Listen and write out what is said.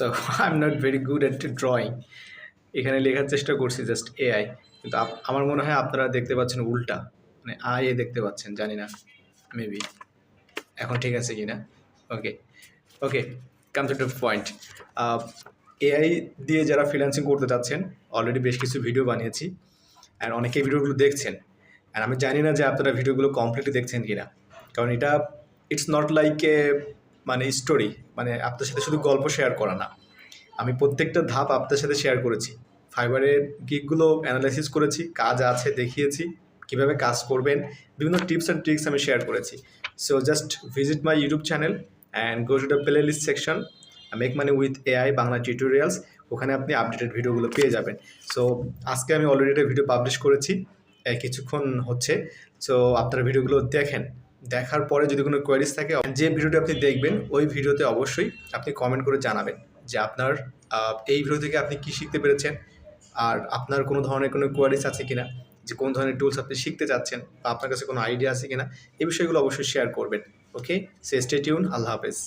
So I am not very good at drawing. এখানে লেখার চেষ্টা করছি জাস্ট এআই, কিন্তু আমার মনে হয় আপনারা দেখতে পাচ্ছেন উল্টা, মানে আই এ দেখতে পাচ্ছেন, জানি না মেবি এখন ঠিক আছে কি না। Okay okay, come to the point. AI দিয়ে যারা ফ্রিল্যান্সিং করতে চাচ্ছেন, অলরেডি বেশ কিছু ভিডিও বানিয়েছি অ্যান্ড অনেকে ভিডিওগুলো দেখছেন, অ্যান্ড আমি জানি না যে আপনারা ভিডিওগুলো কমপ্লিটলি দেখছেন কি না, কারণ এটা ইটস নট লাইক এ মানে স্টোরি, মানে আপনার সাথে শুধু গল্প শেয়ার করা না, আমি প্রত্যেকটা ধাপ আপনার সাথে শেয়ার করেছি, ফাইবারের গিকগুলো অ্যানালাইসিস করেছি, কাজ আছে দেখিয়েছি, কীভাবে কাজ করবেন, বিভিন্ন টিপস অ্যান্ড ট্রিক্স আমি শেয়ার করেছি। So just visit my YouTube channel and go to the playlist section, make money with AI Bangla tutorials, ওখানে আপনি আপডেটেড ভিডিওগুলো পেয়ে যাবেন। সো আজকে আমি অলরেডি একটা ভিডিও পাবলিশ করেছি, কিছুক্ষণ হচ্ছে। সো আপনারা ভিডিওগুলো দেখেন, দেখার পরে যদি কোনো কোয়ারিজ থাকে, যে ভিডিওটি আপনি দেখবেন ওই ভিডিওতে অবশ্যই আপনি কমেন্ট করে জানাবেন যে আপনার এই ভিডিও থেকে আপনি কী শিখতে পেরেছেন, আর আপনার কোনো ধরনের কোনো কোয়ারিজ আছে কিনা, যে কোন ধরনের টুলস আপনি শিখতে চাচ্ছেন, বা আপনার কাছে কোনো আইডিয়া আছে কিনা, এই বিষয়গুলো অবশ্যই শেয়ার করবেন। ওকে, সো স্টে টিউন, আল্লাহ হাফেজ।